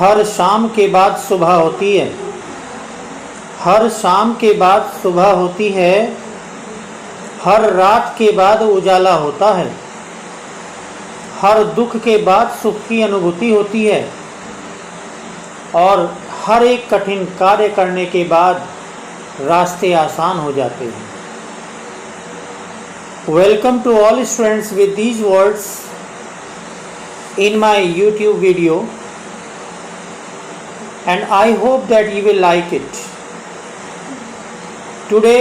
हर शाम के बाद सुबह होती है। हर शाम के बाद सुबह होती है। हर रात के बाद उजाला होता है। हर दुख के बाद सुख की अनुभूति होती है और हर एक कठिन कार्य करने के बाद रास्ते आसान हो जाते हैं। Welcome to all students with these words in my YouTube video, and I hope that you will like it. Today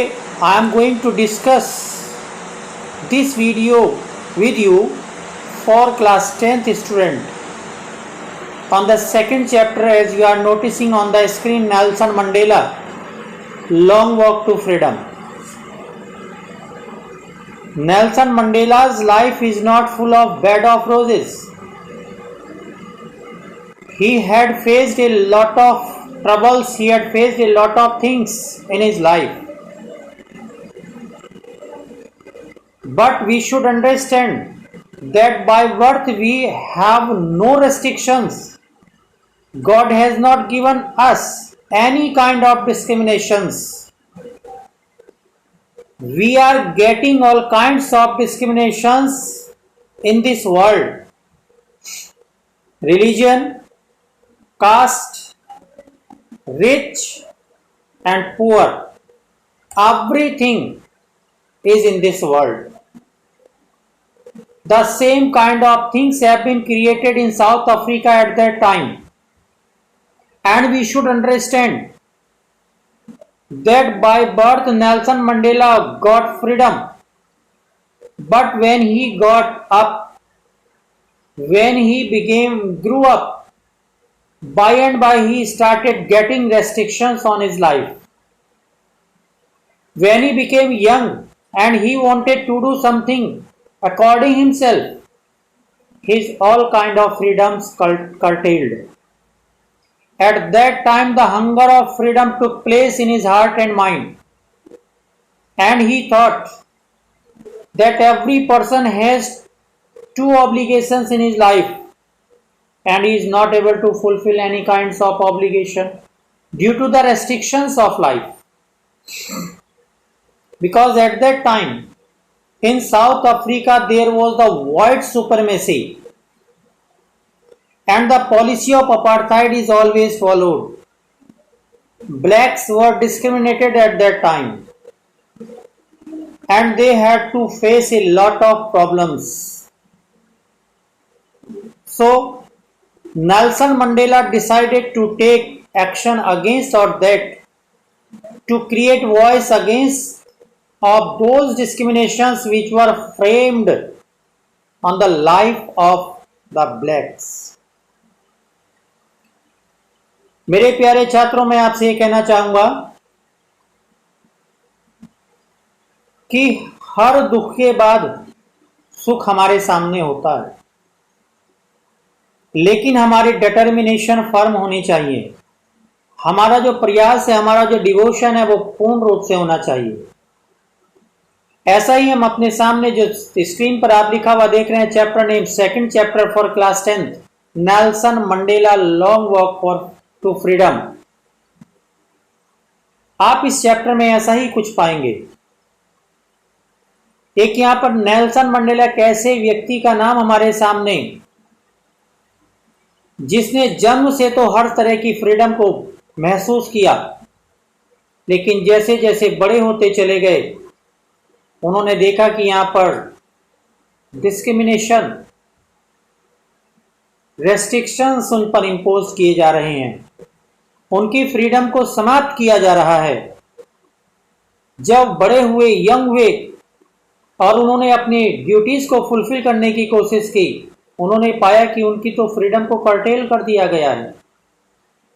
I am going to discuss this video with you for class 10th student on the second chapter, as you are noticing on the screen, Nelson Mandela, Long Walk to Freedom. Nelson Mandela's life is not full of bed of roses. He had faced a lot of troubles, he had faced a lot of things in his life. But we should understand that by birth we have no restrictions. God has not given us any kind of discriminations. We are getting all kinds of discriminations in this world. Religion, caste, rich and poor, everything is in this world. The same kind of things have been created in South Africa at that time, and we should understand that by birth Nelson Mandela got freedom, but when he got up, when he grew up, by and by he started getting restrictions on his life. When he became young and he wanted to do something according himself, his all kind of freedoms curtailed. At that time the hunger of freedom took place in his heart and mind, and he thought that every person has two obligations in his life, and he is not able to fulfill any kinds of obligation due to the restrictions of life. Because at that time in South Africa there was the white supremacy, and the policy of apartheid is always followed. Blacks were discriminated at that time, and they had to face a lot of problems. So Nelson Mandela decided to take action against all that, to create voice against of those discriminations which were framed on the life of the blacks. मेरे प्यारे छात्रों, मैं आपसे ये कहना चाहूंगा कि हर दुख के बाद सुख हमारे सामने होता है, लेकिन हमारी डिटर्मिनेशन फर्म होनी चाहिए। हमारा जो प्रयास है, हमारा जो डिवोशन है, वो पूर्ण रूप से होना चाहिए। ऐसा ही हम अपने सामने जो स्क्रीन पर आप लिखा हुआ देख रहे हैं, chapter name, second chapter for class 10th, Nelson Mandela long walk for to freedom. आप इस चैप्टर में ऐसा ही कुछ पाएंगे। एक यहां पर नेल्सन मंडेला कैसे व्यक्ति का नाम हमारे सामने, जिसने जन्म से तो हर तरह की फ्रीडम को महसूस किया, लेकिन जैसे जैसे बड़े होते चले गए उन्होंने देखा कि यहां पर डिस्क्रिमिनेशन, रेस्ट्रिक्शंस उन पर इंपोज किए जा रहे हैं, उनकी फ्रीडम को समाप्त किया जा रहा है। जब बड़े हुए, यंग हुए और उन्होंने अपनी ड्यूटीज को फुलफिल करने की कोशिश की, उन्होंने पाया कि उनकी तो फ्रीडम को कर्टेल कर दिया गया है।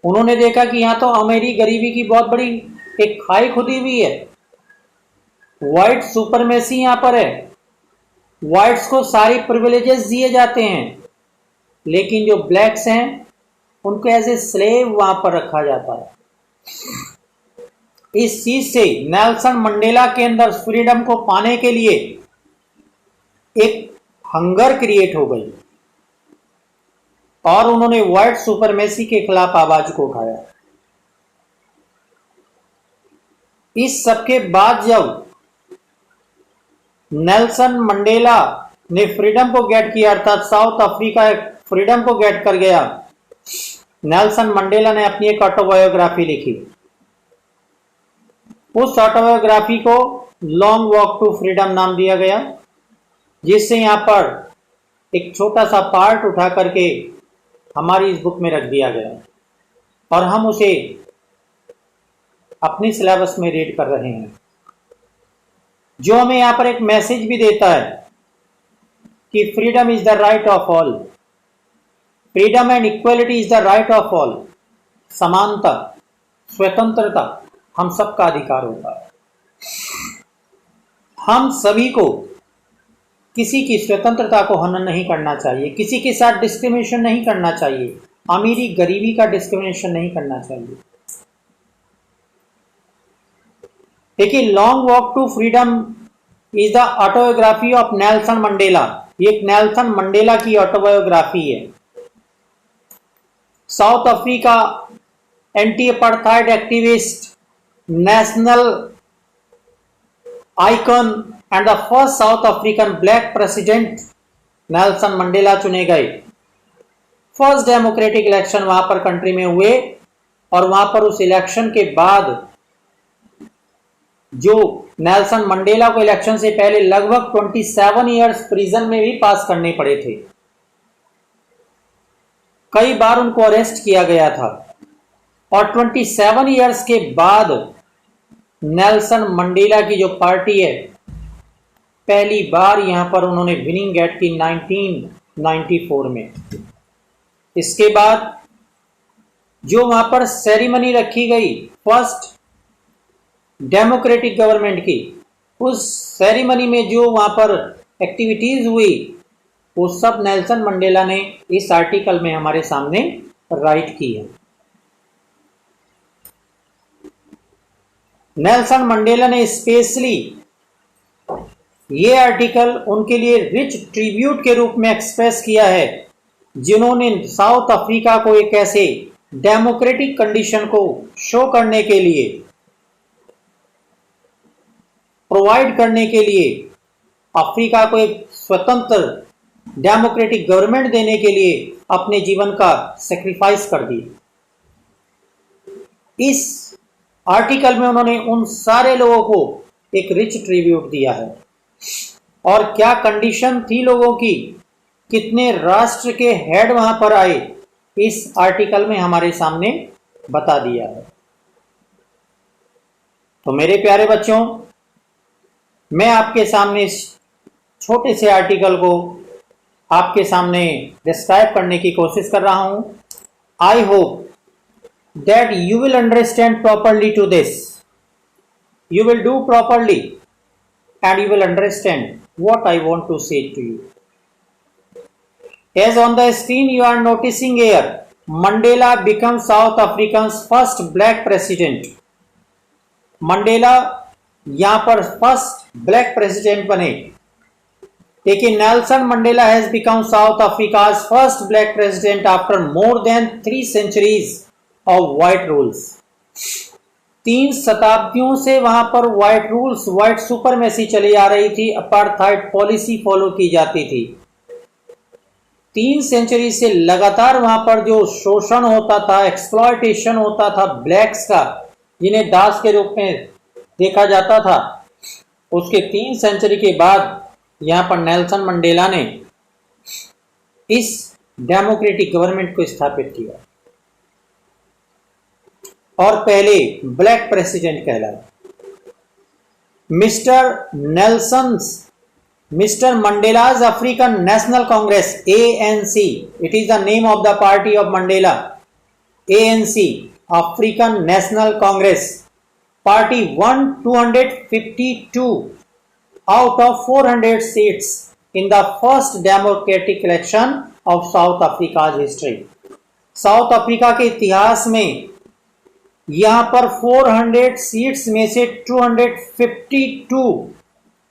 उन्होंने देखा कि यहाँ तो अमीरी गरीबी की बहुत बड़ी एक खाई खुदी हुई है। व्हाइट सुपरमेसी यहाँ पर है, व्हाइट्स को सारी प्रिविलेजेस दिए जाते हैं, लेकिन जो ब्लैक्स हैं उनको एज ए स्लेव वहां पर रखा जाता है। इस चीज से नेल्सन मंडेला के अंदर फ्रीडम को पाने के लिए एक हंगर क्रिएट हो गई। और उन्होंने व्हाइट सुपरमेसी के खिलाफ आवाज को उठाया। इस सबके बाद जब नेल्सन मंडेला ने फ्रीडम को गेट किया, अर्थात साउथ अफ्रीका फ्रीडम को गेट कर गया, नेल्सन मंडेला ने अपनी एक ऑटोबायोग्राफी लिखी। उस ऑटोबायोग्राफी को लॉन्ग वॉक टू फ्रीडम नाम दिया गया, जिससे यहां पर एक छोटा सा पार्ट उठा करके हमारी इस बुक में रख दिया गया और हम उसे अपनी सिलेबस में रीड कर रहे हैं, जो हमें यहां पर एक मैसेज भी देता है कि freedom is the right of all, freedom and equality is the right of all. समानता, स्वतंत्रता हम सबका अधिकार होता है। हम सभी को किसी की स्वतंत्रता को हनन नहीं करना चाहिए, किसी के साथ डिस्क्रिमिनेशन नहीं करना चाहिए, अमीरी गरीबी का डिस्क्रिमिनेशन नहीं करना चाहिए। देखिए, long walk to freedom is the autobiography of Nelson Mandela. ये एक नेल्सन मंडेला की ऑटोबायोग्राफी है। South Africa anti apartheid activist, national icon and the first South African black president Nelson Mandela चुने गए। फर्स्ट डेमोक्रेटिक इलेक्शन वहां पर country में हुए और वहां पर उस इलेक्शन के बाद जो नेल्सन मंडेला को इलेक्शन से पहले लगभग 27 इयर्स प्रिजन में भी पास करने पड़े थे। कई बार उनको अरेस्ट किया गया था और 27 इयर्स के बाद नेल्सन मंडेला की जो पार्टी है, पहली बार यहां पर उन्होंने विनिंग गेट की 1994 में। इसके बाद जो वहां पर सेरेमनी रखी गई फर्स्ट डेमोक्रेटिक गवर्नमेंट की, उस सेरेमनी में जो वहां पर एक्टिविटीज हुई, वो सब नेल्सन मंडेला ने इस आर्टिकल में हमारे सामने राइट की है। नेल्सन मंडेला ने स्पेशली ये आर्टिकल उनके लिए रिच ट्रिब्यूट के रूप में एक्सप्रेस किया है, जिन्होंने साउथ अफ्रीका को एक ऐसे डेमोक्रेटिक कंडीशन को शो करने के लिए, प्रोवाइड करने के लिए, अफ्रीका को एक स्वतंत्र डेमोक्रेटिक गवर्नमेंट देने के लिए अपने जीवन का सेक्रीफाइस कर दिया। इस आर्टिकल में उन्होंने उन सारे लोगों को एक रिच ट्रिब्यूट दिया है और क्या कंडीशन थी लोगों की, कितने राष्ट्र के हेड वहां पर आए, इस आर्टिकल में हमारे सामने बता दिया है। तो मेरे प्यारे बच्चों, मैं आपके सामने इस छोटे से आर्टिकल को आपके सामने डिस्क्राइब करने की कोशिश कर रहा हूं। I hope that you will understand properly to this. You will do properly and you will understand what I want to say to you. As on the screen you are noticing here, Mandela becomes South Africa's first black president. Mandela यहाँ पर first black president बने। देखिए, Nelson Mandela has become south Africa's first black president after more than 3 centuries of white rules. 3 शताब्दियों से वहां पर white rules, white supremacy चली आ रही थी, अपार्थाइड पॉलिसी फॉलो की जाती थी। 3 सेंचुरी से लगातार वहां पर जो शोषण होता था, एक्सप्लॉयटेशन होता था ब्लैक्स का, जिन्हें दास के रूप में देखा जाता था, उसके 3 सेंचुरी के बाद यहां पर नेल्सन मंडेला ने इस डेमोक्रेटिक गवर्नमेंट को स्थापित किया और पहले ब्लैक प्रेसिडेंट कहलाए। Mister Mandela's African national Congress ANC, it is the name of the party of Mandela, ANC African national Congress party won 252 out of 400 seats in the first democratic election of South Africa's history. South Africa के इतिहास में यहां पर 400 seats में से 252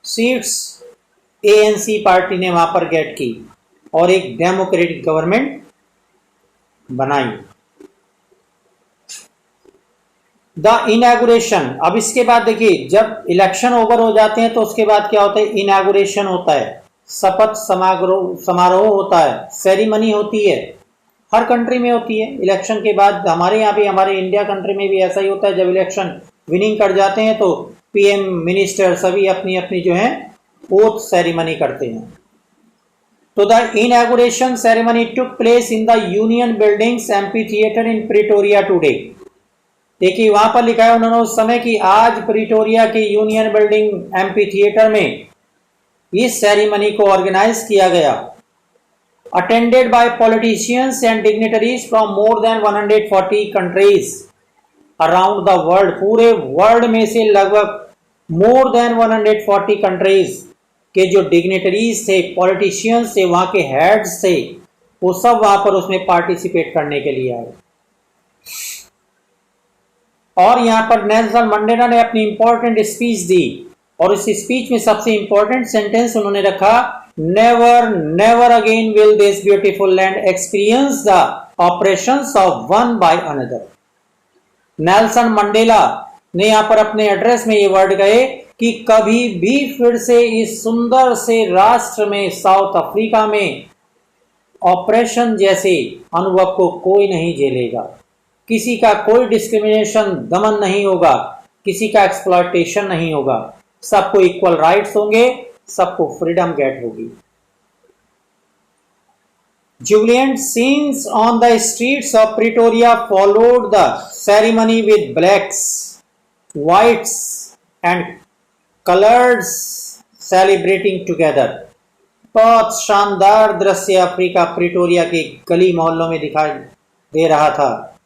seats ANC party ने वहां पर गेट की और एक डेमोक्रेटिक गवर्नमेंट बनाई। द इनॉग्रेशन, अब इसके बाद देखिए जब इलेक्शन ओवर हो जाते हैं तो उसके बाद क्या होता है, इनॉग्रेशन होता है, शपथ समारोह होता है, सेरेमनी होती है, हर कंट्री में होती है इलेक्शन के बाद। हमारे यहाँ भी, हमारे इंडिया कंट्री में भी ऐसा ही होता है, जब इलेक्शन विनिंग कर जाते हैं तो पीएम मिनिस्टर सभी अपनी अपनी जो है ओथ सेरेमनी करते हैं। तो the inauguration ceremony took place in the union buildings amphi theatre in Pretoria today. देखिए वहां पर लिखा है उन्होंने उस समय कि आज प्रिटोरिया के यूनियन बिल्डिंग एम्पी थिएटर में इस सेरेमनी को ऑर्गेनाइज किया गया। Attended by politicians and dignitaries from more than 140 countries around the world. पूरे वर्ल्ड में से लगभग मोर देन 140 कंट्रीज के जो डिग्निटरीज थे, पॉलिटिशियंस थे, वहां के हेड्स थे, वो सब वहां पर उसमें पार्टिसिपेट करने के लिए आए। और यहां पर नेल्सन मंडेला ने अपनी इंपॉर्टेंट स्पीच दी और इस स्पीच में सबसे इंपॉर्टेंट सेंटेंस उन्होंने रखा, never never again will this beautiful land experience the operations of one by another. Nelson Mandela ने यहां पर अपने एड्रेस में ये वर्ड कहे कि कभी भी फिर से इस सुंदर से राष्ट्र में, साउथ अफ्रीका में, ऑपरेशन जैसे अनुभव को कोई नहीं झेलेगा। किसी का कोई डिस्क्रिमिनेशन, दमन नहीं होगा, किसी का एक्सप्लॉयटेशन नहीं होगा, सबको इक्वल राइट्स होंगे, सबको फ्रीडम गेट होगी। Jubilant scenes on the streets of Pretoria followed the ceremony with blacks, whites and coloreds celebrating together। बहुत शानदार दृश्य अफ्रीका प्रिटोरिया के गली मोहल्लों में दिखाई दे रहा था।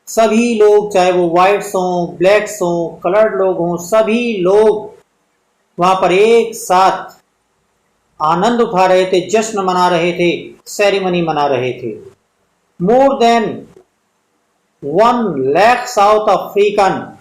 सभी लोग, चाहे वो व्हाइट्स हों, ब्लैक्स हों, कलर्ड लोग हों, सभी लोग वहां पर एक साथ आनंद उठा रहे थे, जश्न मना रहे थे, सेरेमनी मना रहे थे। More than 1 lakh south African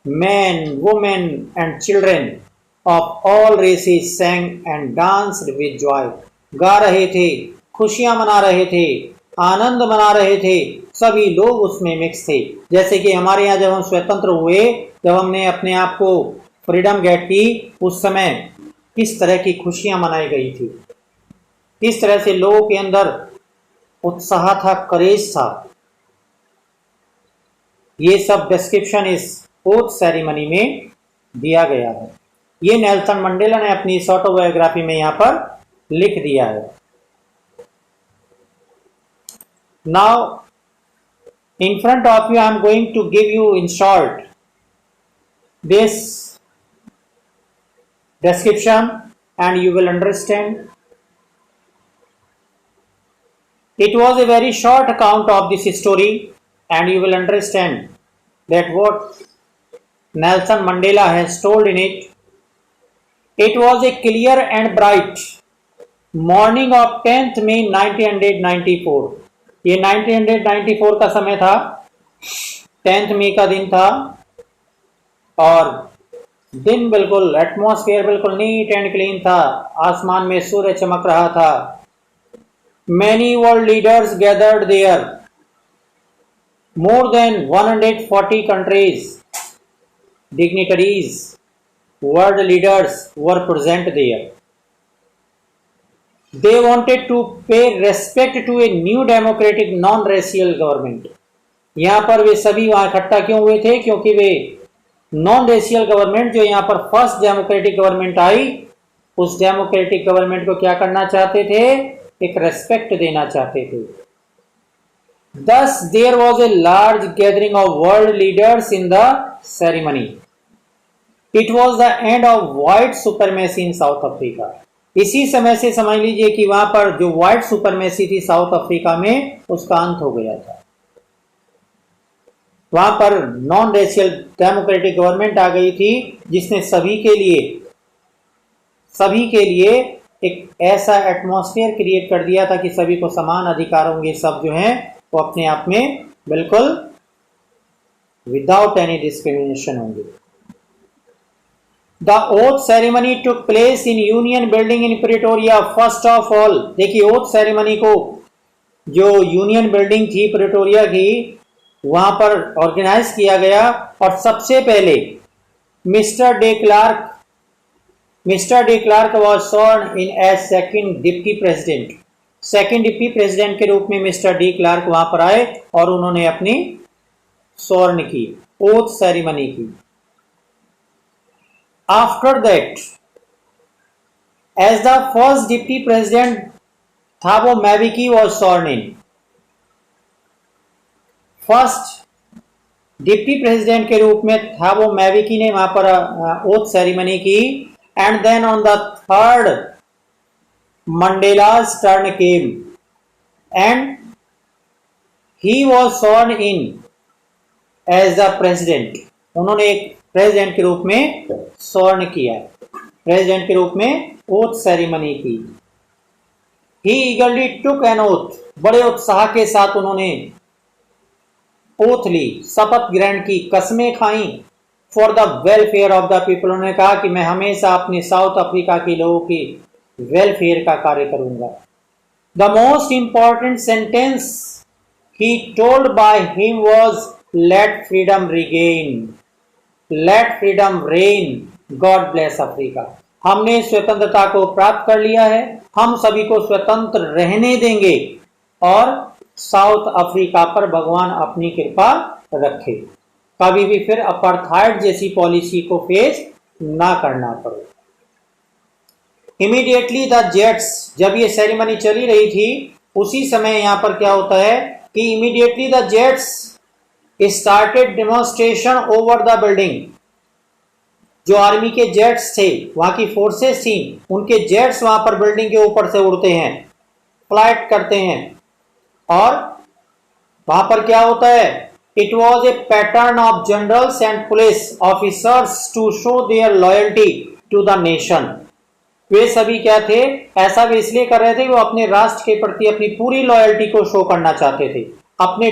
men, women and children of all races sang and danced with joy। गा रहे थे, खुशियां मना रहे थे, आनंद मना रहे थे, सभी लोग उसमें मिक्स थे। जैसे कि हमारे यहाँ जब हम स्वतंत्र हुए, जब हमने अपने आप को फ्रीडम गेट की, उस समय किस तरह की खुशियां मनाई गई थी, किस तरह से लोगों के अंदर उत्साह था, करेज था। ये सब डिस्क्रिप्शन इस ओथ सेरेमनी में दिया गया है। ये नेल्सन मंडेला ने अपनी ऑटोबायोग्राफी में यहां पर लिख दिया है। Now in front of you I am going to give you in short this description and you will understand. It was a very short account of this story and you will understand that what Nelson Mandela has told in it. It was a clear and bright morning of 10th May 1994। ये 1994 का समय था, 10th मई का दिन था और दिन बिल्कुल, एटमॉस्फेयर बिल्कुल नीट एंड क्लीन था, आसमान में सूर्य चमक रहा था। Many world leaders gathered there, more than 140 countries, dignitaries, world leaders were present there। They wanted to pay respect to a new democratic non-racial government। यहाँ पर वे सभी वहां इकट्ठा क्यों हुए थे? क्योंकि वे नॉन रेशियल गवर्नमेंट, जो यहाँ पर फर्स्ट डेमोक्रेटिक गवर्नमेंट आई, उस डेमोक्रेटिक गवर्नमेंट को क्या करना चाहते थे? एक रेस्पेक्ट देना चाहते थे। Thus there was a large gathering of world leaders in the ceremony। It was the end of white supremacy in South Africa। इसी समय से समझ लीजिए कि वहां पर जो व्हाइट सुपरमेसी थी साउथ अफ्रीका में, उसका अंत हो गया था। वहां पर नॉन रेशियल डेमोक्रेटिक गवर्नमेंट आ गई थी, जिसने सभी के लिए एक ऐसा एटमॉस्फेयर क्रिएट कर दिया था कि सभी को समान अधिकार होंगे, सब जो हैं वो अपने आप में बिल्कुल विदाउट एनी डिस्क्रिमिनेशन होंगे। The oath ceremony took place in Union Building in Pretoria first of all। देखिए ओथ सेरेमनी को जो यूनियन बिल्डिंग थी प्रिटोरिया की, वहां पर ऑर्गेनाइज किया गया और सबसे पहले mister de Klerk was sworn in as second deputy president. Second deputy president के रूप में मिस्टर डी क्लार्क वहां पर आए और उन्होंने अपनी सॉर्न की, ओथ सेरेमनी की। After that as the first deputy president Thabo Mbeki was sworn in. First deputy president के रूप में थाबो मैविकी ने वहां पर ओथ सेरेमनी की। And then on the third Mandela's turn came and he was sworn in as the president। उन्होंने एक president के रूप में स्वर्ण किया, प्रेसिडेंट के रूप में ओथ सेरेमनी की। He eagerly took an oath, बड़े उत्साह के साथ उन्होंने ओथ ली, शपथ ग्रहण की, कस्में खाई। For the welfare of the people, उन्होंने कहा कि मैं हमेशा अपने साउथ अफ्रीका के लोगों की वेलफेयर का कार्य करूंगा। The most important sentence he told by him was let freedom regain, let freedom reign, God bless Africa. हमने स्वतंत्रता को प्राप्त कर लिया है, हम सभी को स्वतंत्र रहने देंगे और साउथ अफ्रीका पर भगवान अपनी कृपा रखे, कभी भी फिर अपार्थाइड जैसी पॉलिसी को फेस ना करना पड़े। इमीडिएटली द जेट्स, जब ये सेरेमनी चली रही थी उसी समय यहां पर क्या होता है कि immediately the jets started demonstration over the building. जो आर्मी के जेट्स थे, वहां की फोर्सेस थी, उनके जेट्स वहां पर बिल्डिंग के ऊपर से उड़ते हैं, फ्लाइट करते हैं। और वहां पर क्या होता है, it was a pattern of generals and police officers to show their loyalty to the nation. वे सभी क्या थे, ऐसा वे इसलिए कर रहे थे, वो अपने राष्ट्र के प्रति अपनी पूरी लॉयल्टी को शो करना चाहते थे, अपने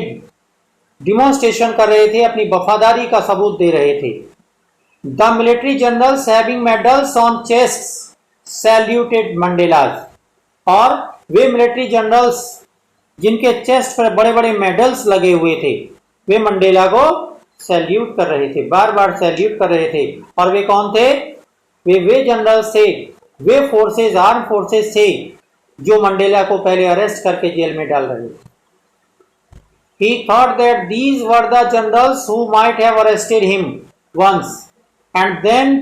डिमॉन्स्ट्रेशन कर रहे थे, अपनी वफादारी का सबूत दे रहे थे। The military generals having medals on chest saluted Mandela's, और वे मिलिट्री जनरल्स जिनके चेस्ट पर बड़े बड़े मेडल्स लगे हुए थे, वे मंडेला को सैल्यूट कर रहे थे, बार बार सैल्यूट कर रहे थे। और वे कौन थे, वे जनरल्स थे, वे फोर्सेस, आर्म फोर्सेस थे जो मंडेला को पहले अरेस्ट करके जेल में डाल रहे थे। He thought that these were the generals who might have arrested him once, and then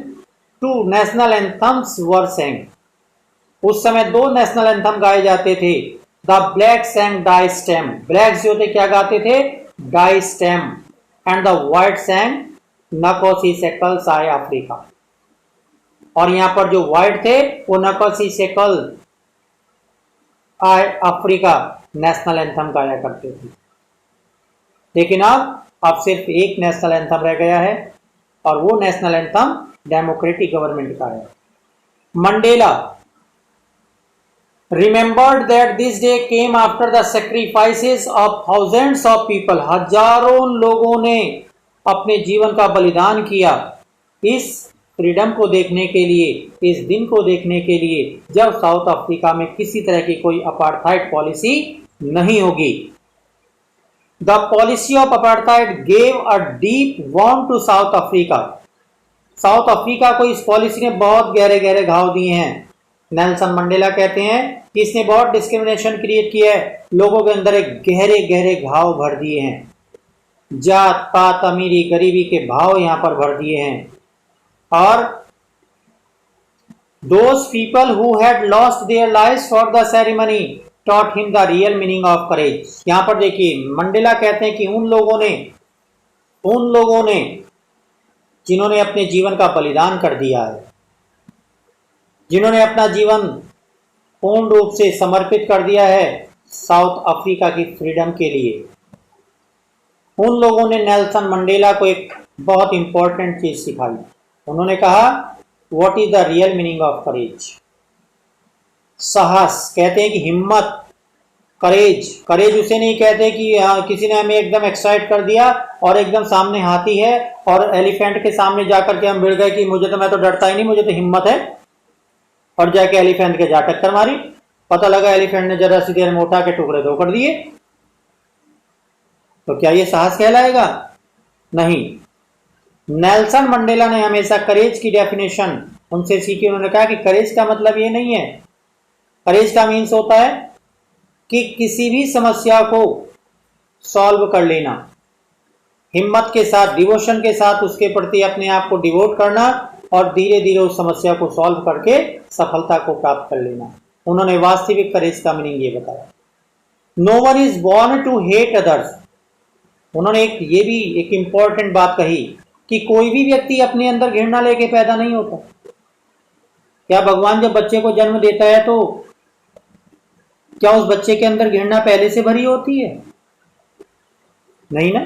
two national anthems were sang। उस समय दो नेशनल एंथम गाए जाते थे। The black sang Die Stem, blacks जो थे क्या गाते थे, Die Stem, and the white sang Nkosi Sikelel' iAfrika. और यहां पर जो व्हाइट थे वो Nkosi Sikelel' iAfrika national anthem गाया करते थे। लेकिन अब सिर्फ एक नेशनल एंथम रह गया है और वो नेशनल एंथम डेमोक्रेटिक गवर्नमेंट का है। Mandela remembered that this day came after the sacrifices of thousands of people। हजारों लोगों ने अपने जीवन का बलिदान किया इस फ्रीडम को देखने के लिए, इस दिन को देखने के लिए जब साउथ अफ्रीका में किसी तरह की कोई अपार्थाइड पॉलिसी नहीं होगी। The policy of apartheid gave a deep wound to South Africa. South Africa को इस पॉलिसी ने बहुत गहरे गहरे घाव दिए हैं। नेल्सन मंडेला कहते हैं कि इसने बहुत डिस्क्रिमिनेशन क्रिएट किया है, लोगों के अंदर एक गहरे गहरे घाव भर दिए हैं, जात पात अमीरी गरीबी के भाव यहां पर भर दिए हैं। और those people who had lost their lives for the ceremony taught him the real meaning of courage। यहां पर देखिए मंडेला कहते हैं कि उन लोगों ने जिन्होंने अपने जीवन का बलिदान कर दिया है, जिन्होंने अपना जीवन पूर्ण रूप से समर्पित कर दिया है साउथ अफ्रीका की फ्रीडम के लिए, उन लोगों ने नेल्सन मंडेला को एक बहुत इंपॉर्टेंट चीज सिखाई। उन्होंने कहा what is the real meaning of courage. साहस, कहते हैं कि हिम्मत, करेज उसे नहीं कहते कि किसी ने हमें एकदम एक्साइट कर दिया और एकदम सामने हाथी है और एलिफेंट के सामने जाकर के हम भिड़ गए कि मैं तो डरता ही नहीं, मुझे तो हिम्मत है, और जाके एलिफेंट के जा टक्कर मारी। पता लगा एलिफेंट ने जरा सी देर में उठा के टुकड़े दो कर दिए, तो क्या ये साहस कहलाएगा? नहीं। नेल्सन मंडेला ने हमेशा करेज की डेफिनेशन उनसे सीखी। उन्होंने कहा कि करेज का मतलब ये नहीं है, करेज का मीन्स होता है कि किसी भी समस्या को सॉल्व कर लेना, हिम्मत के साथ, डिवोशन के साथ उसके प्रति अपने आप को डिवोट करना और धीरे धीरे उस समस्या को सॉल्व करके सफलता को प्राप्त कर लेना। उन्होंने वास्तविक करेज का मीनिंग ये बताया। No one is born to hate others. उन्होंने ये भी एक इंपॉर्टेंट बात कही कि कोई भी व्यक्ति अपने अंदर घृणा लेके पैदा नहीं होता। क्या भगवान जब बच्चे को जन्म देता है तो क्या उस बच्चे के अंदर घृणा पहले से भरी होती है? नहीं ना।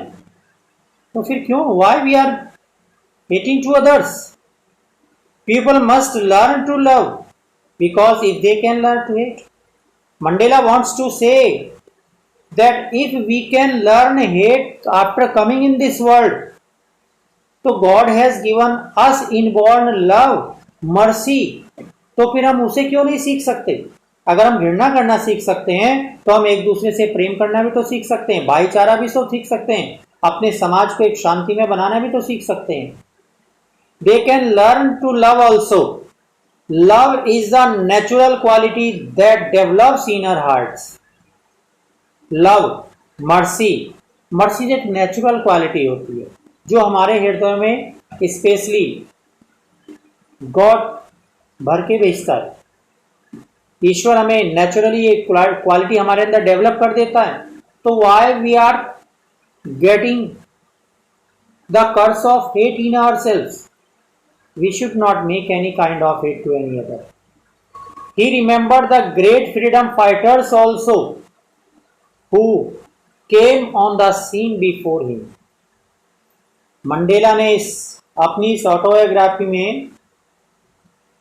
तो फिर क्यों? Why we are hating to others? People must learn to love because if they can learn to hate. Mandela wants to say that if we can learn hate after coming in this world, तो God has given us inborn love, mercy, तो फिर हम उसे क्यों नहीं सीख सकते? अगर हम घृणा करना सीख सकते हैं तो हम एक दूसरे से प्रेम करना भी तो सीख सकते हैं, भाईचारा भी तो सीख सकते हैं, अपने समाज को एक शांति में बनाना भी तो सीख सकते हैं। They can learn to love also. Love is the natural quality that develops in our hearts. Love, mercy, mercy एक नेचुरल क्वालिटी होती है जो हमारे हृदय में स्पेशली गॉड भर के भेजता है। ईश्वर हमें नेचुरली एक क्वालिटी हमारे अंदर डेवलप कर देता है। तो why we are getting the curse of hate in ourselves? We should not make any kind of hate to any other. He remembered the great freedom fighters also who came on the scene before him. Mandela ने अपनी इस autobiography में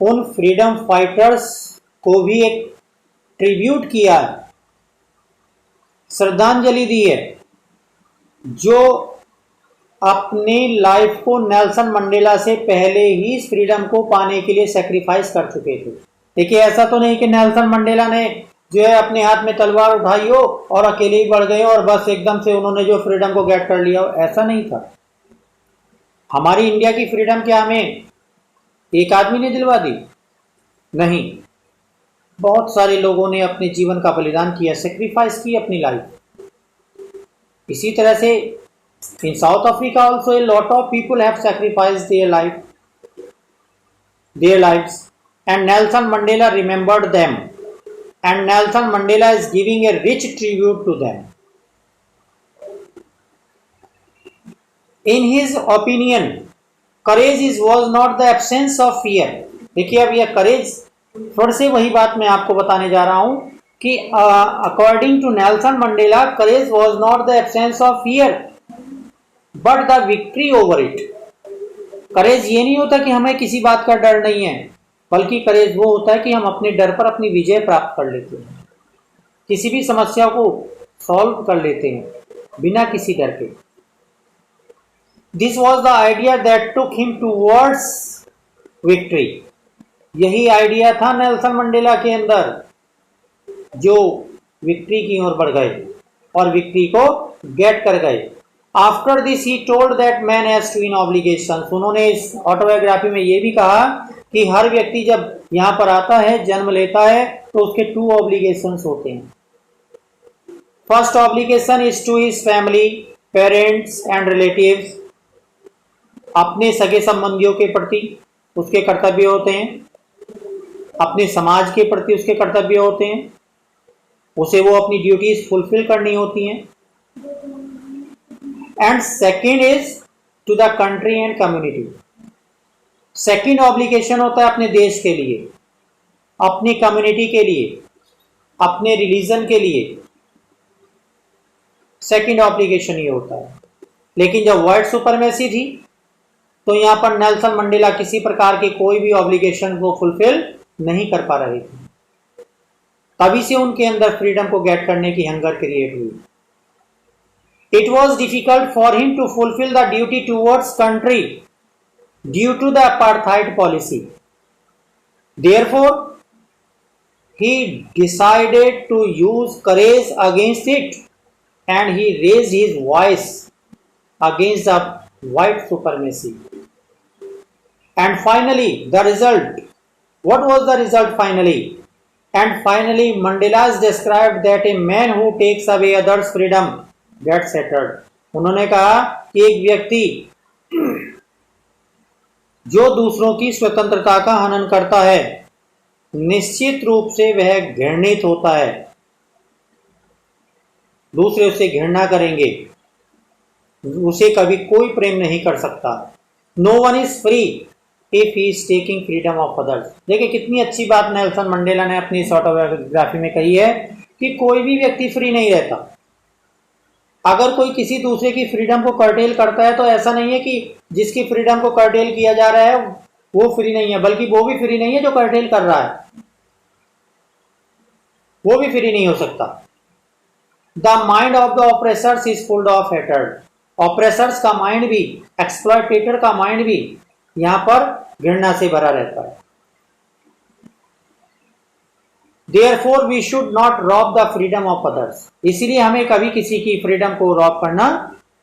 उन freedom fighters को भी एक tribute किया, श्रद्धांजलि दी है, जो अपनी लाइफ को नेल्सन मंडेला से पहले ही इस फ्रीडम को पाने के लिए सेक्रीफाइस कर चुके थे। देखिए, ऐसा तो नहीं कि नेल्सन मंडेला ने जो है अपने हाथ में तलवार उठाई हो और अकेले ही बढ़ गए और बस एकदम से उन्होंने जो फ्रीडम को गेट कर लिया हो, ऐसा नहीं था। हमारी इंडिया की फ्रीडम क्या हमें एक आदमी ने दिलवा दी? नहीं, बहुत सारे लोगों ने अपने जीवन का बलिदान किया, सेक्रीफाइस की अपनी लाइफ। इसी तरह से in South Africa also a lot of people have sacrificed their lives and Nelson Mandela remembered them and Nelson Mandela is giving a rich tribute to them. In his opinion, courage was not the absence of fear. देखिए, अब यह courage, फिर से वही बात मैं आपको बताने जा रहा हूं कि according to Nelson Mandela, courage was not the absence of fear, but the victory over it. courage ये नहीं होता कि हमें किसी बात का डर नहीं है, बल्कि करेज वो होता है कि हम अपने डर पर अपनी विजय प्राप्त कर लेते हैं, किसी भी समस्या को सॉल्व कर लेते हैं बिना किसी डर के। This was the idea that took him towards victory. यही आइडिया था नेल्सन मंडेला के अंदर, जो विक्ट्री की ओर बढ़ गए और विक्ट्री को गेट कर गए। After this he told that man has two in obligations. उन्होंने इस ऑटोबायोग्राफी में ये भी कहा कि हर व्यक्ति जब यहाँ पर आता है, जन्म लेता है, तो उसके 2 ऑब्लिगेशंस होते हैं। First obligation is to his family, parents and relatives. अपने सगे संबंधियों के प्रति उसके कर्तव्य होते हैं, अपने समाज के प्रति उसके कर्तव्य होते हैं, उसे वो अपनी ड्यूटीज फुलफिल करनी होती हैं। And second is to the country and community. Second obligation होता है अपने देश के लिए, अपनी कम्युनिटी के लिए, अपने रिलीजन के लिए। सेकेंड ऑब्लिगेशन ये होता है। लेकिन जब व्हाइट सुपरमेसी थी तो यहां पर नेल्सन मंडेला किसी प्रकार के कोई भी ऑब्लिगेशन को फुलफिल नहीं कर पा रहे थे। तभी से उनके अंदर फ्रीडम को गेट करने की हंगर क्रिएट हुई। It was difficult for him to fulfil the duty towards country due to the apartheid policy. Therefore, he decided to use courage against it, and he raised his voice against the white supremacy. And finally, the result. What was the result finally? And finally, Mandela described that a man who takes away others' freedom gets shattered. उन्होंने कहा कि एक व्यक्ति जो दूसरों की स्वतंत्रता का हनन करता है, निश्चित रूप से वह घृणित होता है। दूसरे उससे घृणा करेंगे, उसे कभी कोई प्रेम नहीं कर सकता। No one is free if he is taking freedom of others. देखिए कितनी अच्छी बात नेल्सन मंडेला ने अपनी इस ऑटोबायोग्राफी में कही है कि कोई भी व्यक्ति फ्री नहीं रहता। अगर कोई किसी दूसरे की फ्रीडम को कर्टेल करता है तो ऐसा नहीं है कि जिसकी फ्रीडम को कर्टेल किया जा रहा है वो फ्री नहीं है, बल्कि वो भी फ्री नहीं है जो कर्टेल कर रहा है, वो भी फ्री नहीं हो सकता। The mind of the oppressors is full of hatred. Oppressors का माइंड भी, एक्सप्लॉयटेटर का माइंड भी यहां पर घृणा से भरा रहता है। Therefore we should not rob the freedom of others। इसीलिए हमें कभी किसी की फ्रीडम को रॉब करना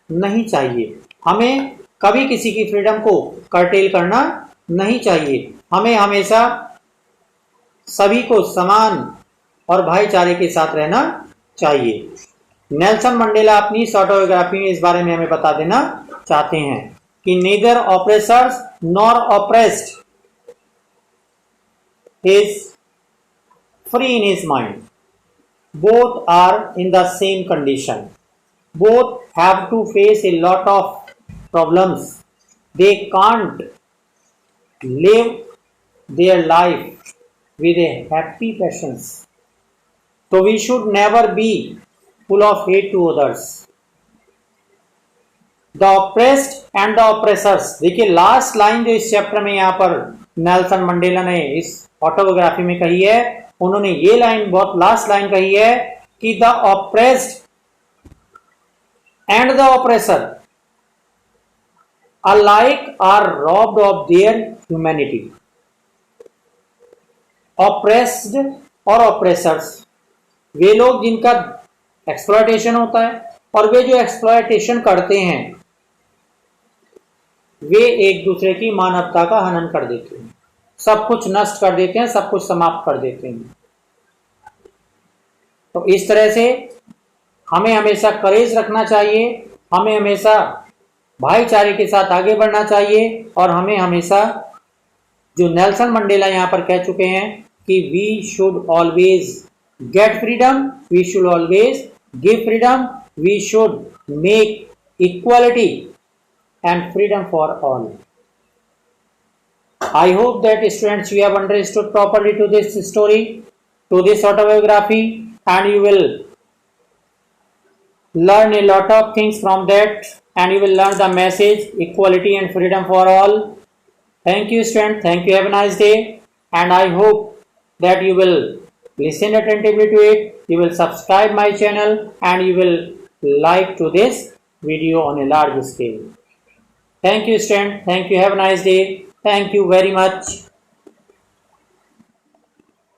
नहीं चाहिए, हमें कभी किसी की फ्रीडम को कर्टेल करना नहीं चाहिए। हमें हमेशा सभी को समान और भाईचारे के साथ रहना चाहिए। नेल्सन मंडेला अपनी ऑटोबायोग्राफी में इस बारे में हमें बता देना चाहते हैं कि neither oppressors nor oppressed is free in his mind. Both are in the same condition. Both have to face a lot of problems. They can't live their life with a happy passions. So we should never be full of hate to others. The oppressed and the oppressors। देखिए last line जो इस chapter में यहाँ पर Nelson Mandela ने इस autobiography में कही है, उन्होंने ये लाइन, बहुत लास्ट लाइन कही है कि the oppressed and the oppressor alike are robbed of their humanity. Oppressed और ऑपरेसर्स वे लोग जिनका एक्सप्लॉयटेशन होता है, और वे जो एक्सप्लॉयटेशन करते हैं वे एक दूसरे की मानवता का हनन कर देते हैं, सब कुछ नष्ट कर देते हैं, सब कुछ समाप्त कर देते हैं। तो इस तरह से हमें हमेशा करेज रखना चाहिए, हमें हमेशा भाईचारे के साथ आगे बढ़ना चाहिए, और हमें हमेशा जो नेल्सन मंडेला यहाँ पर कह चुके हैं कि we should always get freedom, we should always give freedom, we should make equality and freedom for all. I hope that students you have understood properly to this story, to this autobiography, and you will learn a lot of things from that, and you will learn the message equality and freedom for all. Thank you students, thank you, have a nice day, and I hope that you will listen attentively to it, you will subscribe my channel, and you will like to this video on a large scale. Thank you student, thank you, have a nice day, thank you very much.